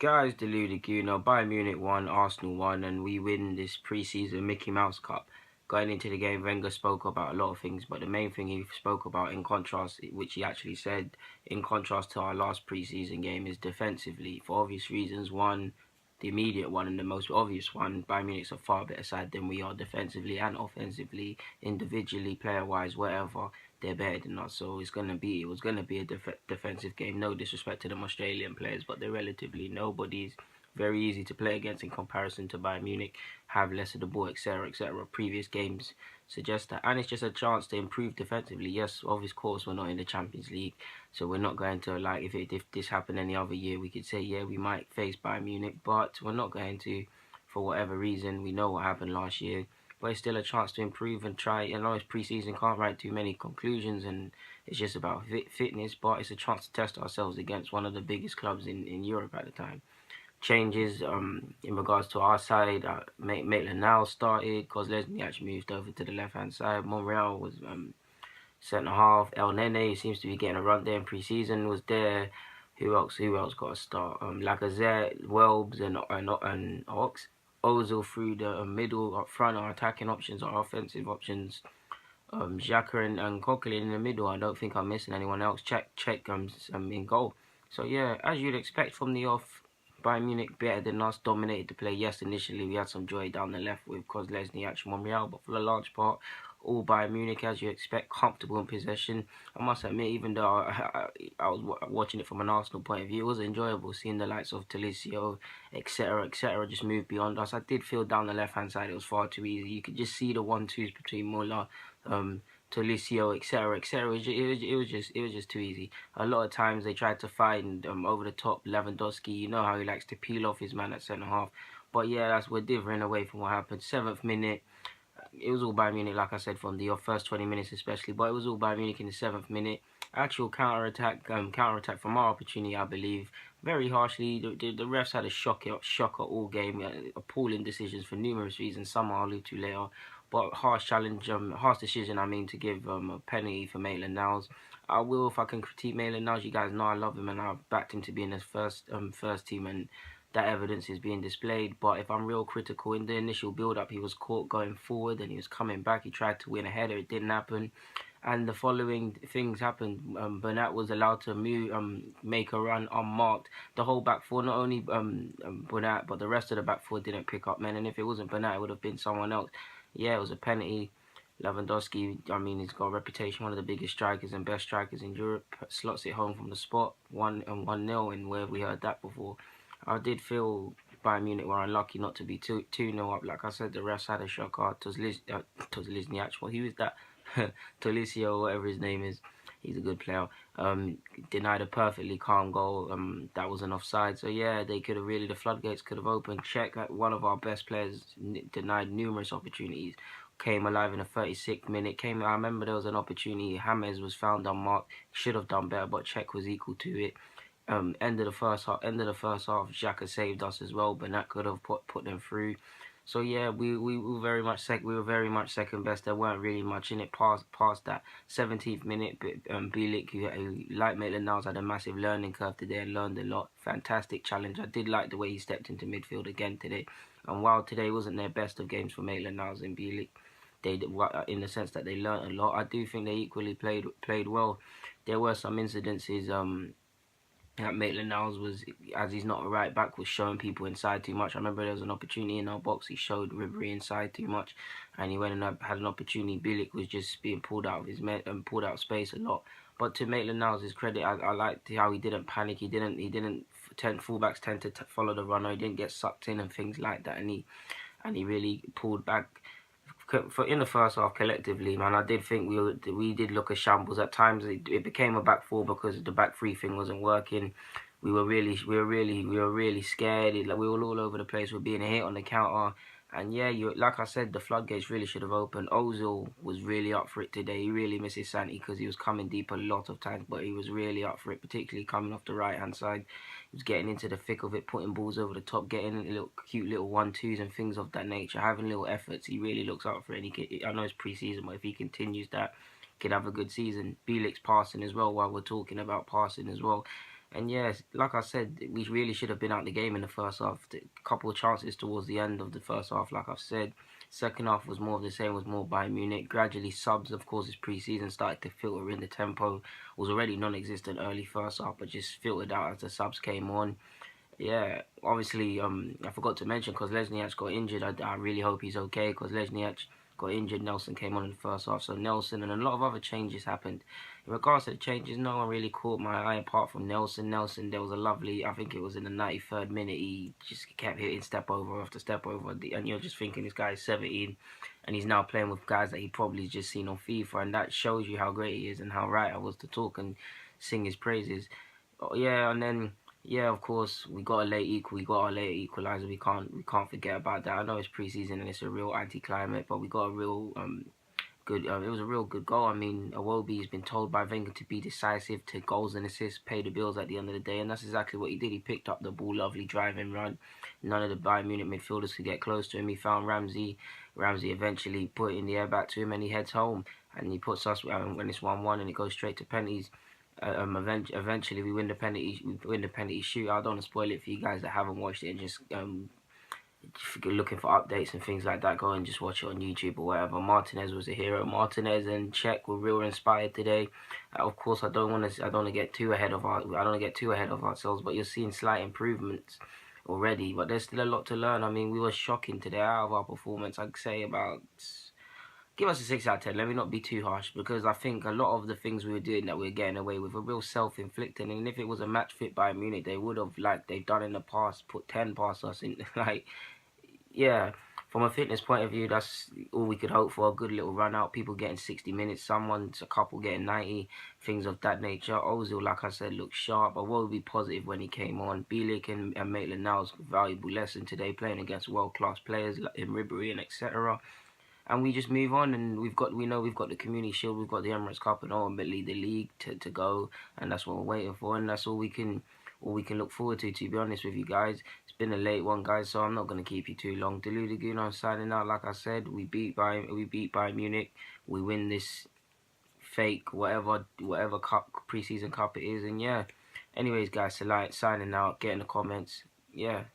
Guys, deluded you know, Bayern Munich won, Arsenal won, and we win this pre-season Mickey Mouse Cup. Going into the game, Wenger spoke about a lot of things, but the main thing he spoke about, in contrast, which he actually said, in contrast to our last pre-season game, is defensively. For obvious reasons, one, the immediate one and the most obvious one, Bayern Munich's a far better side than we are defensively and offensively, individually, player-wise, whatever. They're better than us, so it was gonna be a defensive game. No disrespect to them Australian players, but they're relatively nobodies. Very easy to play against in comparison to Bayern Munich. Have less of the ball, etc., etc. Previous games suggest that, and it's just a chance to improve defensively. Yes, of course, we're not in the Champions League, so we're not going to, like, if this happened any other year, we could say, yeah, we might face Bayern Munich, but we're not going to, for whatever reason. We know what happened last year, but it's still a chance to improve and try. I know it's pre-season, can't write too many conclusions, and it's just about fitness, but it's a chance to test ourselves against one of the biggest clubs in Europe at the time. Changes in regards to our side, Maitland-Niles started, Kozlesny actually moved over to the left-hand side. Monreal was centre-half. El Nene seems to be getting a run there in pre-season, was there. Who else got a start? Lacazette, Welbs, and Ox. Ozil through the middle, up front, our attacking options, our offensive options. Xhaka and Coquelin in the middle. I don't think I'm missing anyone else. Check in goal. So yeah, as you'd expect from the off, Bayern Munich better than us, dominated the play. Yes, initially we had some joy down the left with Kozlesny, actually Monreal, but for the large part, all Bayern Munich, as you expect, comfortable in possession. I must admit, even though I was watching it from an Arsenal point of view, it was enjoyable seeing the likes of Talisio, etc., just move beyond us. I did feel down the left-hand side it was far too easy. You could just see the 1-2s between Muller, Talisio, etc. It was just too easy. A lot of times they tried to find over the top Lewandowski. You know how he likes to peel off his man at centre half. But yeah, we're differing away from what happened. 7th minute, it was all Bayern Munich, like I said, from the first 20 minutes especially. But it was all Bayern Munich in the 7th minute. Actual counter-attack from our opportunity, I believe. Very harshly, the refs had a shocker all game. Appalling decisions for numerous reasons. Some I'll allude to later. But harsh decision, I mean, to give a penalty for Maitland-Niles. I will, if I can critique Maitland-Niles. You guys know I love him and I've backed him to be in his first team, and that evidence is being displayed. But if I'm real critical, in the initial build-up, he was caught going forward and he was coming back. He tried to win a header, it didn't happen. And the following things happened. Bernat was allowed to make a run unmarked. The whole back four, not only Bernat, but the rest of the back four didn't pick up men. And if it wasn't Bernat, it would have been someone else. Yeah, it was a penalty. Lewandowski, I mean, he's got a reputation, one of the biggest strikers and best strikers in Europe. Slots it home from the spot, 1-0, and where have we heard that before? I did feel Bayern Munich were unlucky not to be 2-0 up. Like I said, the refs had a shocker. Tozlizny, actually, he was that Talisio, whatever his name is. He's a good player. Denied a perfectly calm goal. That was an offside. So yeah, the floodgates could have opened. Check, one of our best players, denied numerous opportunities. Came alive in the 36th minute. I remember there was an opportunity. James was found unmarked. Should have done better, but Czech was equal to it. End of the first half, Xhaka saved us as well, but that could have put them through. So yeah, we were very much second best. There weren't really much in it past that 17th minute. Bielik, who like Maitland-Niles, had a massive learning curve today and learned a lot. Fantastic challenge. I did like the way he stepped into midfield again today. And while today wasn't their best of games for Maitland-Niles and Bielik, in the sense that they learned a lot, I do think they equally played well. There were some incidences that Maitland-Niles was, as he's not a right back, was showing people inside too much. I remember there was an opportunity in our box, he showed Ribery inside too much, and he went and had an opportunity. Bielik was just being pulled out of space a lot. But to Maitland-Niles' credit, I liked how he didn't panic. Fullbacks tend to follow the runner. He didn't get sucked in and things like that, and he really pulled back. In the first half, collectively, man, I did think we did look a shambles at times. It became a back four because the back three thing wasn't working. We were really scared. We were all over the place. We were being hit on the counter, and yeah, like I said, the floodgates really should have opened. Ozil was really up for it today. He really missed his sanity because he was coming deep a lot of times, but he was really up for it, particularly coming off the right hand side. He was getting into the thick of it, putting balls over the top, getting cute little 1-2s and things of that nature, having little efforts. He really looks out for it. I know it's pre-season, but if he continues that, he could have a good season. Bielik's passing as well, while we're talking about passing as well. And yes, like I said, we really should have been out the game in the first half. A couple of chances towards the end of the first half, like I've said. Second half was more of the same, was more Bayern Munich. Gradually, subs, of course, as pre-season started to filter in. The tempo was already non-existent early first half, but just filtered out as the subs came on. Yeah, obviously, I forgot to mention because Lesniak got injured. I really hope he's okay because Lesniak got injured. Nelson came on in the first half, so Nelson and a lot of other changes happened. In regards to the changes, no one really caught my eye apart from Nelson. Nelson, there was a lovely, I think it was in the 93rd minute, he just kept hitting step over after step over, and you're just thinking this guy is 17, and he's now playing with guys that he probably just seen on FIFA, and that shows you how great he is and how right I was to talk and sing his praises. Oh, yeah, and then yeah, of course, we got a late equal. We got our late equalizer. We can't forget about that. I know it's preseason and it's a real anti-climate, but we got a real good. It was a real good goal. I mean, Iwobi has been told by Wenger to be decisive, to goals and assists, pay the bills at the end of the day, and that's exactly what he did. He picked up the ball, lovely drive and run. None of the Bayern Munich midfielders could get close to him. He found Ramsey. Ramsey eventually put it in the air back to him, and he heads home. And he puts us when it's 1-1, and it goes straight to penalties. Eventually we win the penalty. We win the penalty shootout. I don't want to spoil it for you guys that haven't watched it and just if you're looking for updates and things like that, go and just watch it on YouTube or whatever. Martinez was a hero. Martinez and Czech were real inspired today. Of course, I don't want to get too ahead of ourselves, but you're seeing slight improvements already. But there's still a lot to learn. I mean, we were shocking today out of our performance. I'd say about. Give us a 6 out of 10. Let me not be too harsh because I think a lot of the things we were doing that we were getting away with were real self-inflicted. And if it was a match fit by Munich, they would have, like they've done in the past, put 10 past us. In like, yeah, from a fitness point of view, that's all we could hope for. A good little run out, people getting 60 minutes, a couple getting 90, things of that nature. Ozil, like I said, looked sharp. I will be positive when he came on. Bielik and Maitland-Niles, valuable lesson today, playing against world-class players like in Ribery and etc. And we just move on, and we know we've got the Community Shield, we've got the Emirates Cup, and ultimately the league to go, and that's what we're waiting for, and that's all we can look forward to be honest with you guys. It's been a late one, guys, so I'm not going to keep you too long. Delu Laguna signing out. Like I said, we beat Bayern Munich. We win this fake whatever cup, preseason cup it is, and yeah. Anyways, guys, so like signing out, get in the comments. Yeah.